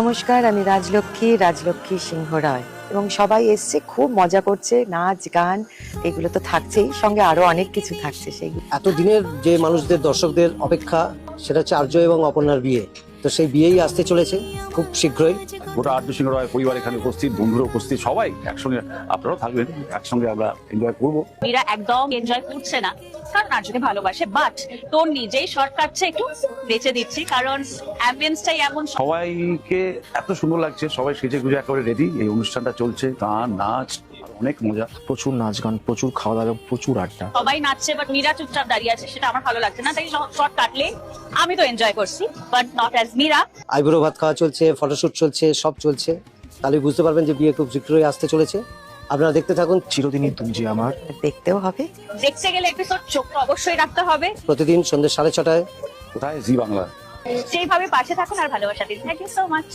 নমস্কার, আমি রাজলক্ষ্মী সিংহ রায় এবং সবাই এসছে, খুব মজা করছে, নাচ গান এগুলো তো থাকছেই, সঙ্গে আরো অনেক কিছু থাকছে। সেইগুলো এতদিনের যে মানুষদের দর্শকদের অপেক্ষা, সেটা হচ্ছে আর্য এবং অপর্ণার বিয়ে। তো সেই বিয়েই আসতে চলেছে খুব শীঘ্রই। গোটা আর্য সিংহ রায় পরিবার এখানে উপস্থিত, বন্ধুরা উপস্থিত, সবাই একসঙ্গে, আপনারাও থাকবেন, একসঙ্গে আমরা এনজয় করবো। মীরা একদম এনজয় করছে না, কারণ আর্যকে ভালোবাসে, বাট তোর নিজেই শর্ট কাটছে, একটু বেঁচে দিচ্ছি, কারণ অ্যাম্বিয়েন্সটাই এমন। সবাইকে এত সুন্দর লাগছে, সবাই সেজে গুজে একেবারে রেডি। এই অনুষ্ঠানটা চলছে, গান নাচ আর অনেক মজা, প্রচুর নাচ গান, প্রচুর খাওয়া দাওয়া, প্রচুর আড্ডা। সবাই নাচছে, বাট মীরা চুপচাপ দাঁড়িয়ে আছে, সেটা আমার ভালো লাগছে না। তাই শর্ট কাটলে আমি তো এনজয় করছি, বাট নট অ্যাজ মীরা। আইবুড়ো ভাত খাওয়া চলছে, ফটোশুট চলছে, সব চলছে। তাহলে বুঝতে পারবেন যে বিয়ে খুব শীঘ্রই আসতে চলেছে। আপনারা দেখতে থাকুন। চিরদিনই তুমি যে আমার। দেখতেও হবে। দেখতে গেলে এপিসোড চোখ অবশ্যই রাখতে হবে। প্রতিদিন সন্ধ্যে 6:30টায়। কোথায়? জি বাংলা। সেইভাবে পাশে থাকুন আর ভালোবাসা দিন। Thank you so much.